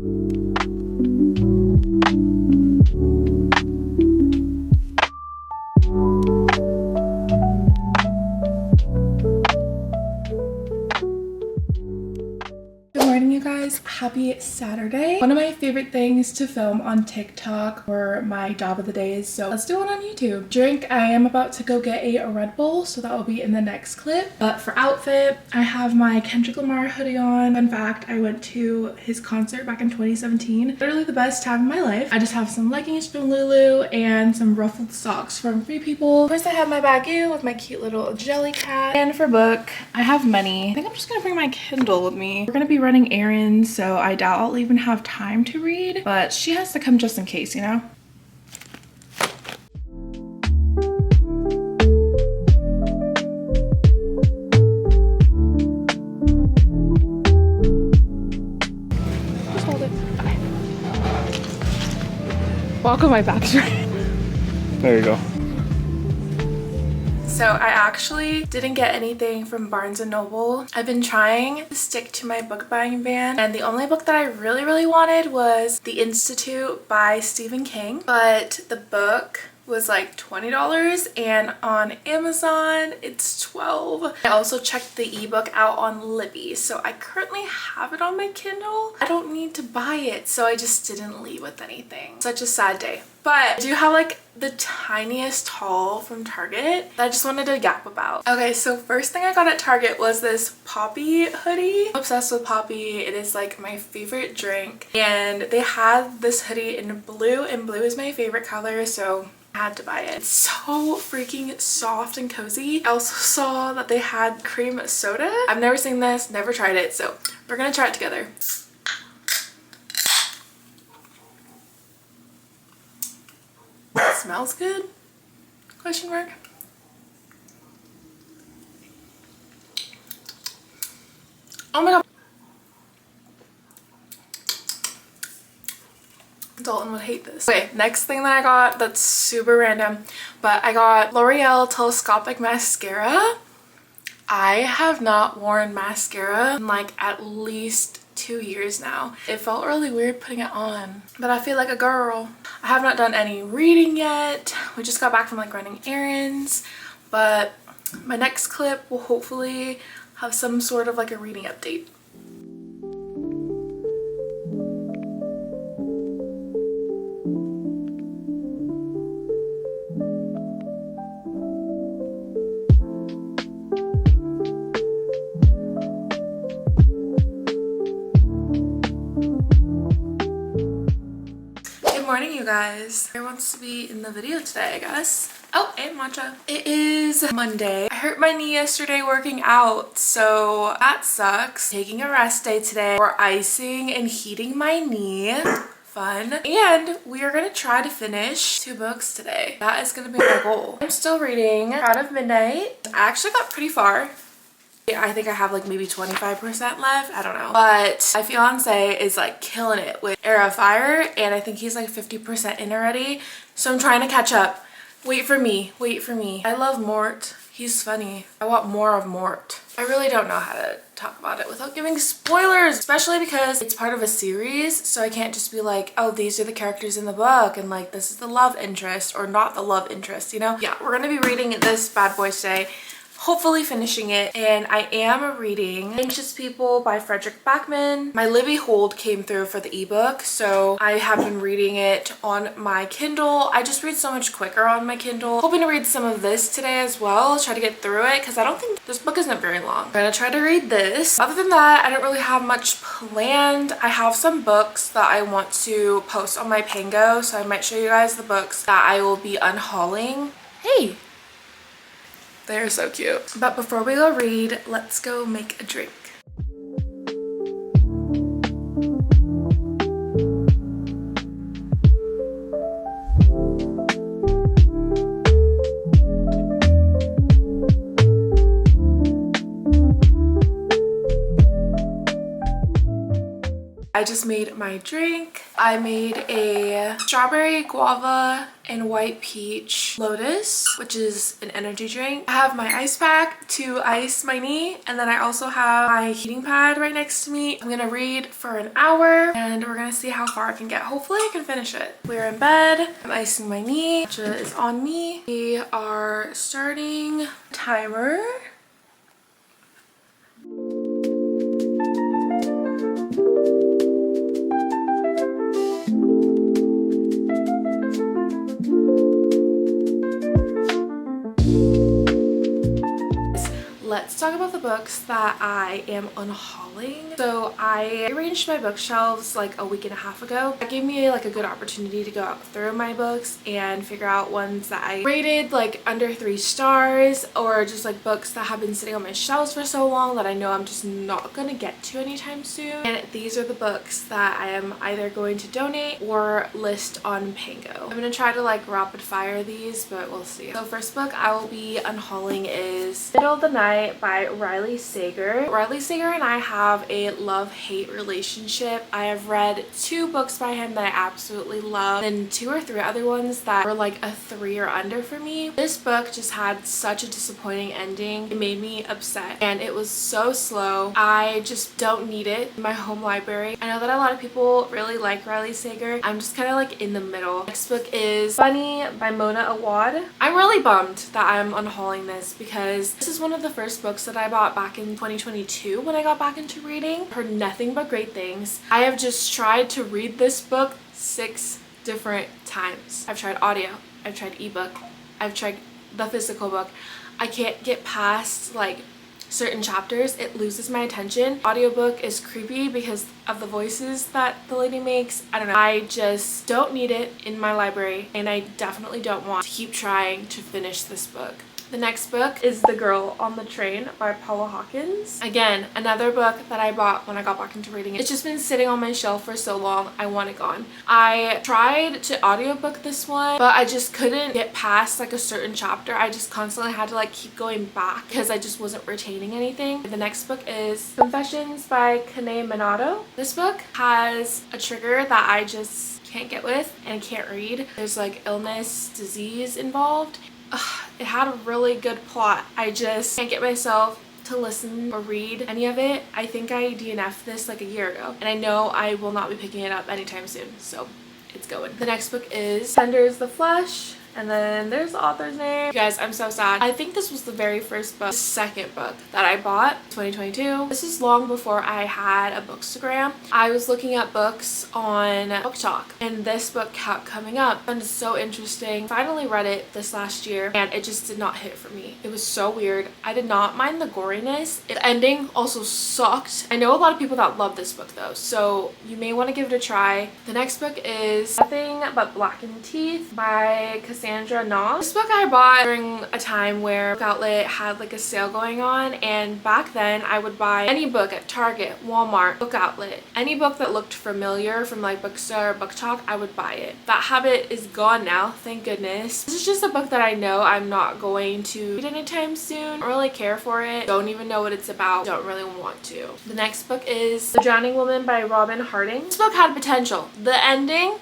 You guys, happy Saturday. One of my favorite things to film on TikTok or my job of the day is, so let's do one on YouTube. Drink, I am about to go get a Red Bull, so that will be in the next clip. But for outfit, I have my Kendrick Lamar hoodie on. Fun fact, I went to his concert back in 2017. Literally the best time of my life. I just have some leggings from Lulu and some ruffled socks from Free People. First, I have my bagu with my cute little jelly cat. And for book, I have many. I think I'm just gonna bring my Kindle with me. We're gonna be running errands, so I doubt I'll even have time to read, but she has to come just in case, you know? Just hold it. Okay. Welcome my back's right. There you go. So I actually didn't get anything from Barnes & Noble. I've been trying to stick to my book buying van, and the only book that I really wanted was The Institute by Stephen King, but the book was like $20 and on Amazon it's $12. I also checked the ebook out on Libby, so I currently have it on my Kindle. I don't need to buy it, so I just didn't leave with anything. Such a sad day. But I do have like the tiniest haul from Target that I just wanted to yap about. Okay, so first thing I got at Target was this Poppy hoodie. I'm obsessed with Poppy. It is like my favorite drink, and they had this hoodie in blue, and blue is my favorite color, so I had to buy it. It's so freaking soft and cozy. I also saw that they had cream soda. I've never seen this, never tried it, so we're gonna try it together. It smells good? Question mark. Oh my god. Dalton would hate this. Okay, next thing that I got that's super random, but I got L'Oreal Telescopic Mascara. I have not worn mascara in like at least 2 years now. It felt really weird putting it on, but I feel like a girl. I have not done any reading yet. We just got back from like running errands, but my next clip will hopefully have some sort of like a reading update. Morning, you guys. Who wants to be in the video today, I guess? Oh, and matcha. It is Monday. I hurt my knee yesterday working out, so that sucks. Taking a rest day today. We're icing and heating my knee. Fun. And we are gonna try to finish 2 books today. That is gonna be my goal. I'm still reading Proud of Midnight. I actually got pretty far. I think I have like maybe 25% left. I don't know. But my fiance is like killing it with Air of Fire, and I think he's like 50% in already. So I'm trying to catch up. Wait for me. Wait for me. I love Mort. He's funny. I want more of Mort. I really don't know how to talk about it without giving spoilers, especially because it's part of a series. So I can't just be like, oh, these are the characters in the book and like this is the love interest or not the love interest, you know? Yeah, we're gonna be reading this bad boy today. Hopefully finishing it, and I am reading Anxious People by Frederick Backman. My Libby hold came through for the ebook, so I have been reading it on my Kindle. I just read so much quicker on my Kindle. Hoping to read some of this today as well, try to get through it because I don't think this book isn't very long. I'm gonna try to read this. Other than that, I don't really have much planned. I have some books that I want to post on my Pango, so I might show you guys the books that I will be unhauling. Hey! They're so cute. But before we go read, let's go make a drink. I just made my drink. I made a strawberry guava and white peach lotus, which is an energy drink. I have my ice pack to ice my knee, and then I also have my heating pad right next to me. I'm gonna read for an hour and we're gonna see how far I can get. Hopefully I can finish it. We're in bed. I'm icing my knee. Matcha is on me. We are starting timer. Let's talk about the books that I am unhauling. So I arranged my bookshelves like a week and a half ago. That gave me like a good opportunity to go out through my books and figure out ones that I rated like under 3 stars, or just like books that have been sitting on my shelves for so long that I know I'm just not gonna get to anytime soon. And these are the books that I am either going to donate or list on Pango. I'm gonna try to like rapid fire these, but we'll see. So first book I will be unhauling is Middle of the Night by Riley Sager. Riley Sager and I have a love-hate relationship. I have read 2 books by him that I absolutely love, and 2 or 3 other ones that were like a 3 or under for me. This book just had such a disappointing ending. It made me upset and it was so slow. I just don't need it in my home library. I know that a lot of people really like Riley Sager. I'm just kind of like in the middle. Next book is Funny by Mona Awad. I'm really bummed that I'm unhauling this because this is one of the first books that I bought back in 2022 when I got back into reading. Heard nothing but great things. I have just tried to read this book 6 different times. I've tried audio, I've tried ebook, I've tried the physical book. I can't get past like certain chapters. It loses my attention. Audiobook is creepy because of the voices that the lady makes. I don't know. I just don't need it in my library, and I definitely don't want to keep trying to finish this book. The next book is The Girl on the Train by Paula Hawkins. Again, another book that I bought when I got back into reading. It's just been sitting on my shelf for so long, I want it gone. I tried to audiobook this one, but I just couldn't get past like a certain chapter. I just constantly had to like keep going back because I just wasn't retaining anything. The next book is Confessions by Kane Minato. This book has a trigger that I just can't get with and can't read. There's like illness, disease involved. It had a really good plot. I just can't get myself to listen or read any of it. I think I DNF'd this like a year ago, and I know I will not be picking it up anytime soon, so it's going. The next book is Tender is the Flesh, and then there's the author's name. You guys, I'm so sad. I think this was the very first book, the second book that I bought, 2022. This is long before I had a bookstagram. I was looking at books on Book Talk, and this book kept coming up, and it's so interesting. Finally read it this last year, and it just did not hit for me. It was so weird. I did not mind the goriness. The ending also sucked. I know a lot of people that love this book though, so you may want to give it a try. The next book is Nothing But Blackened Teeth by Cassandra Knox. This book I bought during a time where Book Outlet had like a sale going on, and back then I would buy any book at Target, Walmart, Book Outlet. Any book that looked familiar from like Bookstore or Book Talk, I would buy it. That habit is gone now, thank goodness. This is just a book that I know I'm not going to read anytime soon. I don't really care for it. Don't even know what it's about. Don't really want to. The next book is The Drowning Woman by Robin Harding. This book had potential. The ending,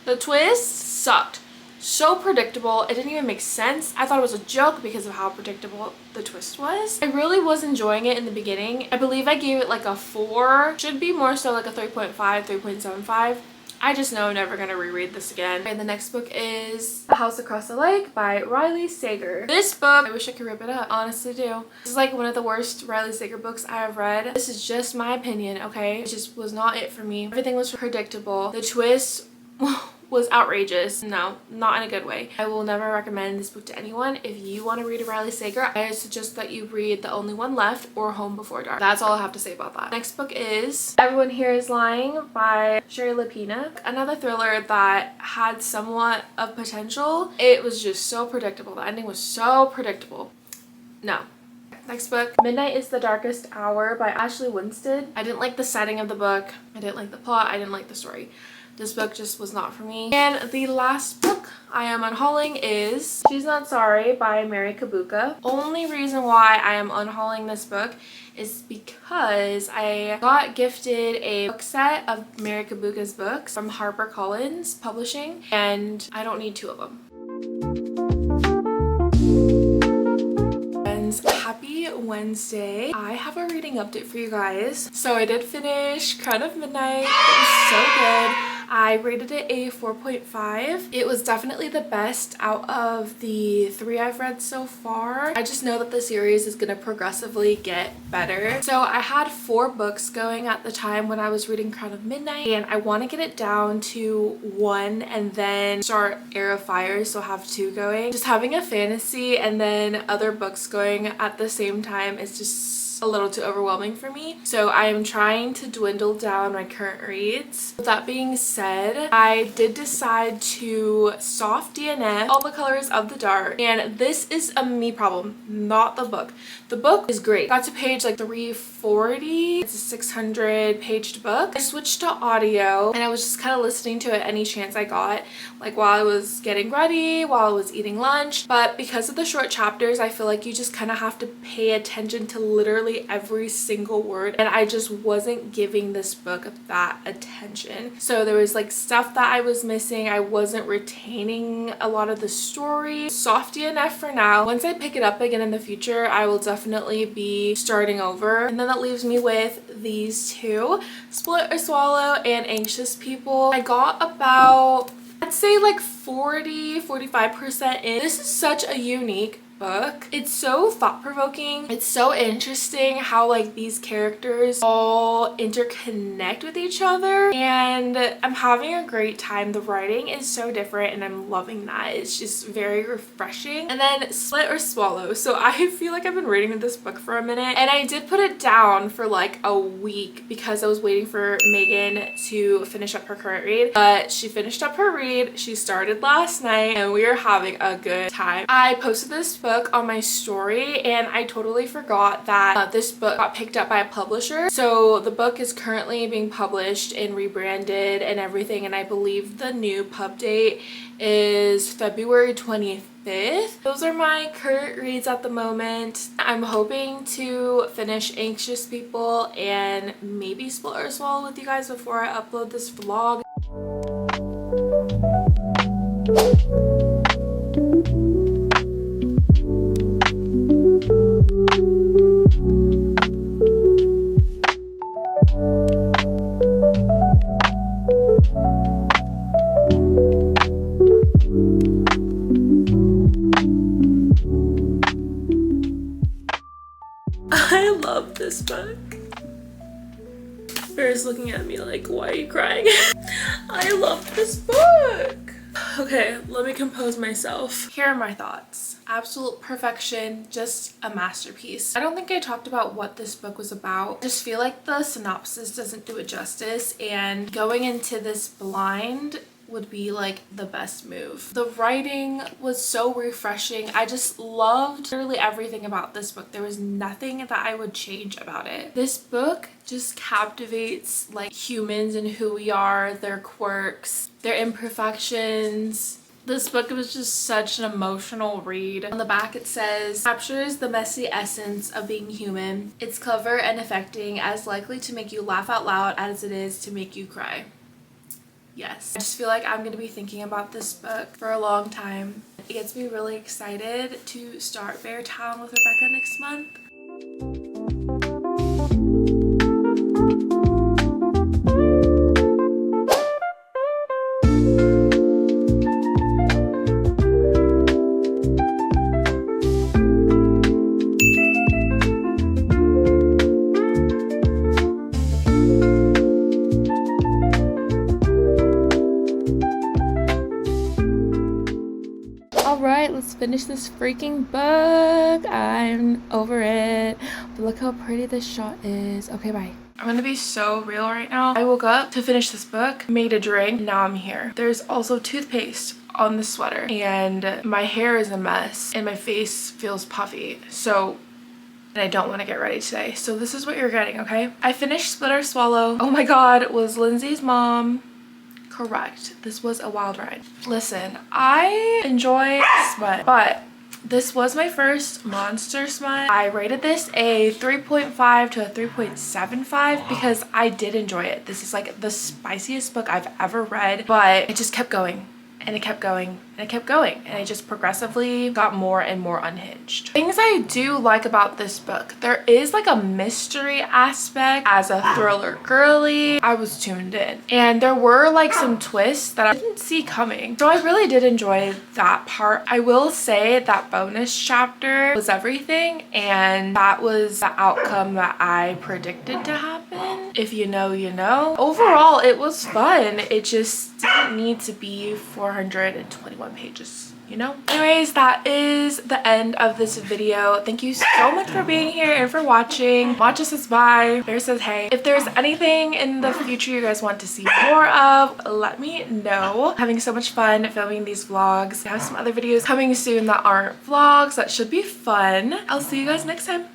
the twist, sucked. So predictable. It didn't even make sense. I thought it was a joke because of how predictable the twist was. I really was enjoying it in the beginning. I believe I gave it like a 4. Should be more so like a 3.5, 3.75. I just know I'm never gonna reread this again. And the next book is The House Across the Lake by Riley Sager. This book, I wish I could rip it up. Honestly do. This is like one of the worst Riley Sager books I have read. This is just my opinion, okay? It just was not it for me. Everything was predictable. The twist was outrageous. No, not in a good way. I will never recommend this book to anyone. If you want to read a Riley Sager, I suggest that you read The Only One Left or Home Before Dark. That's all I have to say about that. Next book is Everyone Here Is Lying by Sherry Lapina. Another thriller that had somewhat of potential. It was just so predictable. The ending was so predictable. No. Next book, Midnight is the Darkest Hour by Ashley Winstead. I didn't like the setting of the book. I didn't like the plot. I didn't like the story. This book just was not for me. And the last book I am unhauling is She's Not Sorry by Mary Kabuka. Only reason why I am unhauling this book is because I got gifted a book set of Mary Kabuka's books from HarperCollins Publishing, and I don't need 2 of them. Happy Wednesday. I have a reading update for you guys. So I did finish Crown of Midnight. It was so good. I rated it a 4.5. It was definitely the best out of the 3 I've read so far. I just know that the series is going to progressively get better. So I had 4 books going at the time when I was reading Crown of Midnight, and I want to get it down to 1 and then start Heir of Fire, so have 2 going. Just having a fantasy and then other books going at the same time is just a little too overwhelming for me. So I am trying to dwindle down my current reads. With that being said, I did decide to soft DNF All the Colors of the Dark, and this is a me problem, not the book. The book is great. Got to page like 340. It's a 600 paged book. I switched to audio and I was just kind of listening to it any chance I got, like while I was getting ready, while I was eating lunch. But because of the short chapters, I feel like you just kind of have to pay attention to literally every single word, and I just wasn't giving this book that attention. So there was like stuff that I was missing. I wasn't retaining a lot of the story. Soft DNF for now. Once I pick it up again in the future, I will definitely be starting over. And then that leaves me with these 2, Split or Swallow and Anxious People. I got about, I'd say like 40-45% in. This is such a unique book. It's so thought-provoking. It's so interesting how like these characters all interconnect with each other, and I'm having a great time. The writing is so different and I'm loving that. It's just very refreshing. And then Split or Swallow. So I feel like I've been reading this book for a minute, and I did put it down for like a week because I was waiting for Megan to finish up her current read, but she finished up her read. She started last night and we are having a good time. I posted this book on my story and I totally forgot that this book got picked up by a publisher. So the book is currently being published and rebranded and everything, and I believe the new pub date is February 25th. Those are my current reads at the moment. I'm hoping to finish Anxious People and maybe Split or Swallow with you guys before I upload this vlog. I love this book. Bear's looking at me like, why are you crying? I love this book. Okay, let me compose myself. Here are my thoughts. Absolute perfection, just a masterpiece. I don't think I talked about what this book was about. I just feel like the synopsis doesn't do it justice, and going into this blind would be like the best move. The writing was so refreshing. I just loved literally everything about this book. There was nothing that I would change about it. This book just captivates like humans and who we are, their quirks, their imperfections. This book was just such an emotional read. On the back it says, captures the messy essence of being human. It's clever and affecting, as likely to make you laugh out loud as it is to make you cry. Yes. I just feel like I'm going to be thinking about this book for a long time. It gets me really excited to start Bear Town with Rebecca next month. Alright, let's finish this freaking book. I'm over it. But look how pretty this shot is. Okay, bye. I'm gonna be so real right now. I woke up to finish this book, made a drink, now I'm here. There's also toothpaste on the sweater, and my hair is a mess, and my face feels puffy. So, and I don't want to get ready today. So this is what you're getting, okay? I finished Split or Swallow. Oh my god, was Lindsay's mom correct. This was a wild ride. Listen, I enjoy smut, but this was my first monster smut. I rated this a 3.5 to a 3.75 because I did enjoy it. This is like the spiciest book I've ever read, but it just kept going. And it kept going and it kept going and it just progressively got more and more unhinged. Things I do like about this book, there is like a mystery aspect. As a thriller girly, I was tuned in, and there were like some twists that I didn't see coming, so I really did enjoy that part. I will say that bonus chapter was everything, and that was the outcome that I predicted to happen. If you know, you know. Overall, it was fun. It just didn't need to be 421 pages, you know? Anyways, that is the end of this video. Thank you so much for being here and for watching. Matcha says bye. Bear says hey. If there's anything in the future you guys want to see more of, let me know. Having so much fun filming these vlogs. I have some other videos coming soon that aren't vlogs that should be fun. I'll see you guys next time.